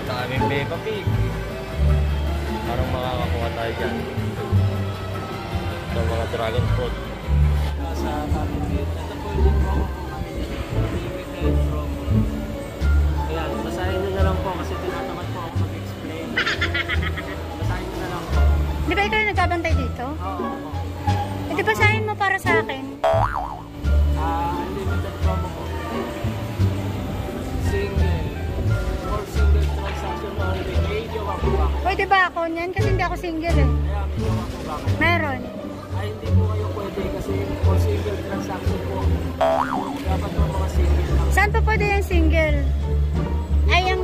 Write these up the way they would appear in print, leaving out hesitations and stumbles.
Daming Peppa Pig. Parang makakakuha tayo dyan. Ito mga dragon fruit. Sa Kapitid, ito po yung promo po kami dito. Limited promo. Ayan, basahin nyo na lang po kasi tinatamad po ako mag-explain. Basahin nyo na lang po. Di ba ikaw yung nagbabantay dito? Oo. Eh, di basahin mo para sa akin. Unlimited promo po. Single. For single transaction only. May jowa po ba? Pwede ba ako niyan? Kasi hindi ako single eh. Kaya may jowa po ba? Meron. Ay, hindi po kayo pwede kasi for single transaction po. Dapat po mga single lang. Saan pa pwede yung single? Ay, yung...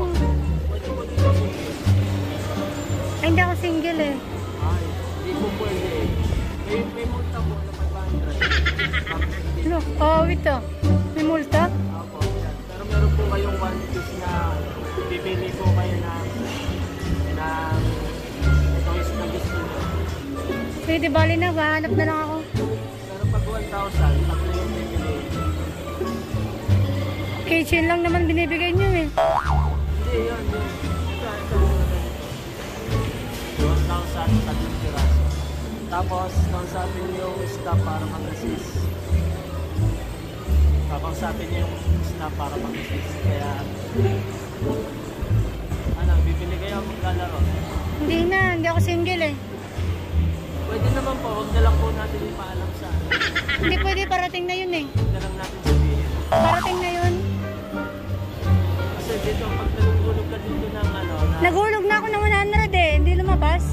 Pwede po dito single. Ay, hindi ako single eh. Ay, hindi po pwede. May multa po na 500. Look, oh, ito. May multa? Opo, yan. Pero meron po kayong one piece na bibili po kayo ng toys na gusto nyo. Pwede bali na, hanap na lang ako. Pero pag 1,000, tatlo yung bibili. Kitchen lang naman binibigay niyo eh. Hindi, yun. Ito. 1,000, tatlong piraso. Tapos, kausapin niyo yung staff para mag-assist. Kausapin niyo yung staff para mag-assist. Kaya, bibili kayo maglalaro. Hindi ako single eh. Pwede naman po, huwag na lang po natin ipaalam sa Hindi pwede, parating na yun eh. huwag na lang natin sabihin. Parating na yun. Kasi dito, pag nagulog ka dito ng na... Naghulog na ako ng 100 eh, hindi lumabas.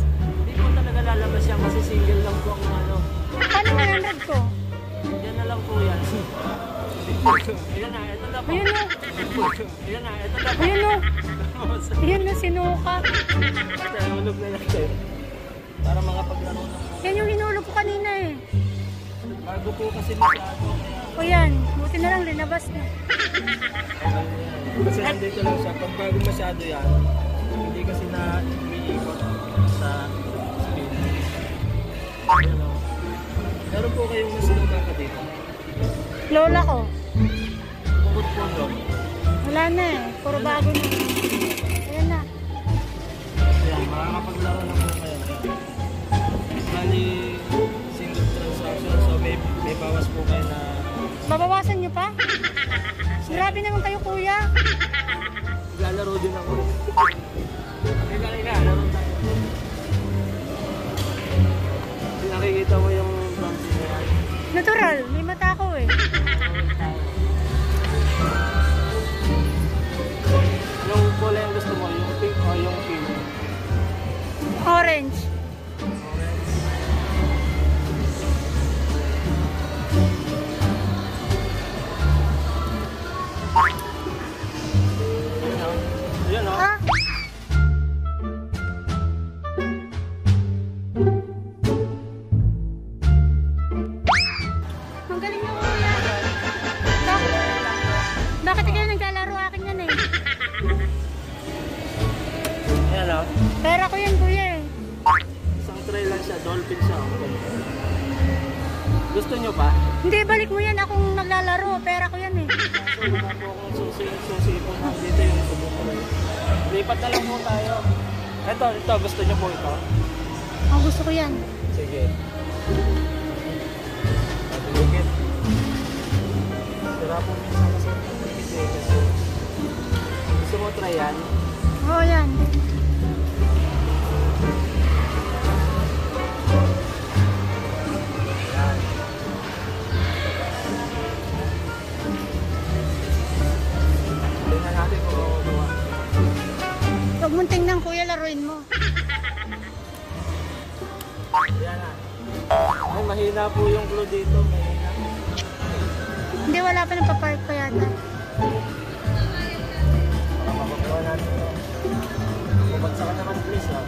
Hindi po talaga lalabas yan kasi single lang po ang Paano 100 ko? Yan na lang po yan. Ayan na, ito na po. Ayun o. Ayan na, ito na po. Ayun o. Ayun o, sinuka. Nahulog na yan sir. Para makapaglaro na po. Yan yung hinulog ko kanina eh. Bago po kasi masyado. O yan, buti na lang linabas na. Kasi nandito lang siya. Pag bago masyado yan, hindi kasi na umiikot sa spin. Ayan o. Meron po kayong mas lumaka dito. Lola ko. Bukod po doon. Wala na eh, puro bago na. Ayan na. Ayan, makakapaglaro na po kayo. Bali, single transaction. So may bawas po kayo na... Babawasan nyo pa? Grabe naman kayo kuya. Lalaro din ako. Halika, laro tayo. Nakikita mo yung bouncy na yan. Natural, may mata ko eh. Yung kulay ang gusto mo, yung pink o yung pink? Orange. Ayan o. Ah, ang galing na kuya. Bakit kayo naglalaro akin yan eh? Ayan o. Pera ko yan kuya eh. Isang tray lang siya, dolphin siya. Okay. Gusto nyo pa? Hindi, balik mo yan akong naglalaro. Pera ko yan eh. So, wala po akong susi po na dito yung sumukulay. Lipat na lang po tayo. Ito, gusto nyo po ito? Ang gusto ko yan. Sige. Patuligit. Sira po minsan kasi patuligit eh. Kasi gusto mo try yan? Oo yan. Yan. Tingnan natin kung gawa. Huwag mong tingnan kuya, laruin mo. Yan na. mahina po yung glue dito. Mahina. Hindi, wala pa nagpa-park pa yata. Baka makukuha natin. Bumagsak ka naman please ah.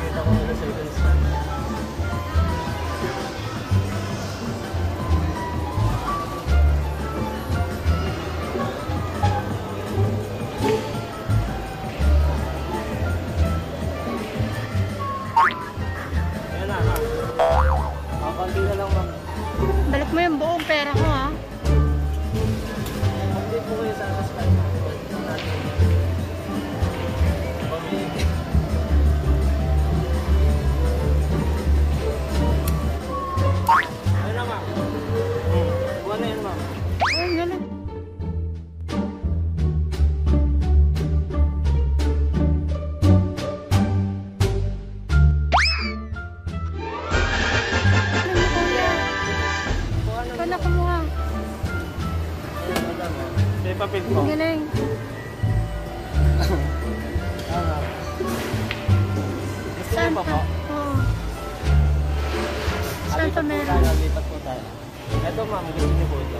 Kita ko nila seconds na. Ayan na, ha? Konti na lang, ma'am. Balik mo yung buong pera ko, ha? Hindi po kayo satisfied natin. Ayun na, ma'am. Buwan na yan, ma'am. Ayun, ganun. Wala kumuha. Sa papel ko. Ang galing. Gusto Saan niyo pa pa? po? Oo. Saan pa meron? Lipat po tayo. Ito, ma'am. Gusto niyo po ito.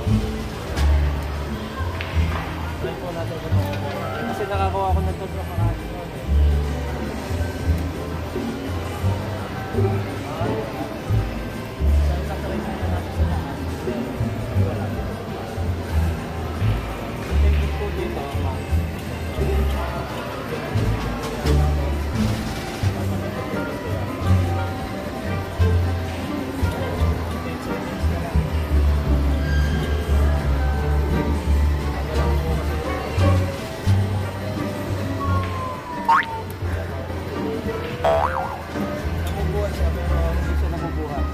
Try po natin ito. Kasi nakakuha ko ng tatlo makakit ko. Nakubuhat siya pero hindi siya nakubuhat.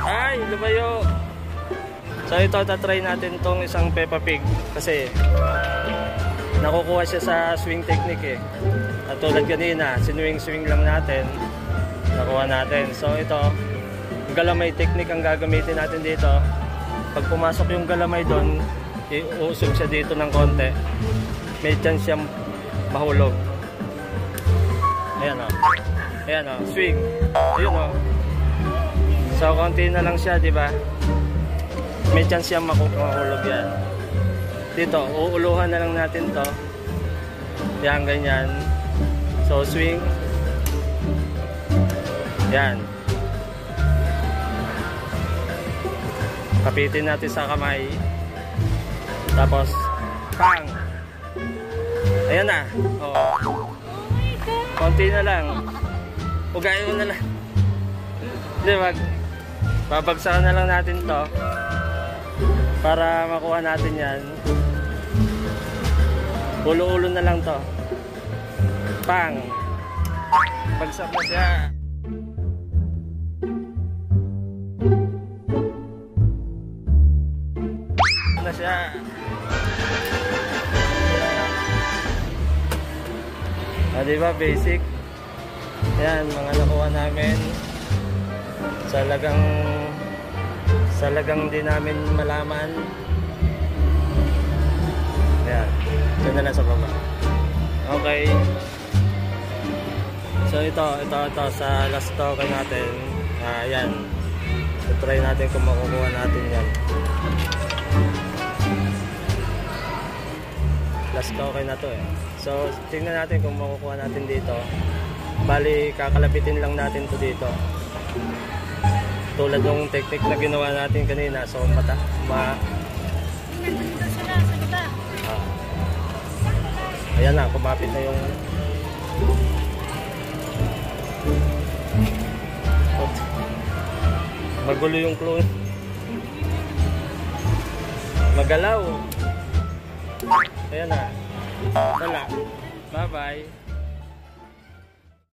Ay, lumayo. So ito, tatry natin tong isang Peppa Pig kasi nakukuha siya sa swing technique eh. At tulad kanina, sinuwing-swing lang natin, nakuha natin. So ito, galamay technique ang gagamitin natin dito. Pag pumasok yung galamay doon, iusog siya dito ng konti. May chance siyang mahulog. Ayan o. Ayan o, swing. Ayun o. So, konti na lang siya, di ba? May chance siyang mahulog yan. Dito, uuluhan na lang natin to. Yan, ganyan. So, swing. Yan. Kapitin natin sa kamay. Tapos, pang! Ayan na. Oh. Konti na lang. Ugayin mo na lang. Di ba? Babagsakan na lang natin to para makuha natin yan. Ulo-ulo na lang to. Pang! Bagsak na siya. Na siya. Diba basic? Yan, mga nakuha namin. Salagang di namin malaman. Yan. Diyan na lang sa baba. Okay. So ito sa last token natin. Yan. So try natin kung makukuha natin yan. Last token na to eh. So tingnan natin kung makukuha natin dito. Bali kakalapitin lang natin to dito. Tulad ng technique na ginawa natin kanina. So Nandito sila sa gaba. Ayan na, kumapit na yung magulo yung clone. Magalaw. Ayan na. Wala. Bye bye.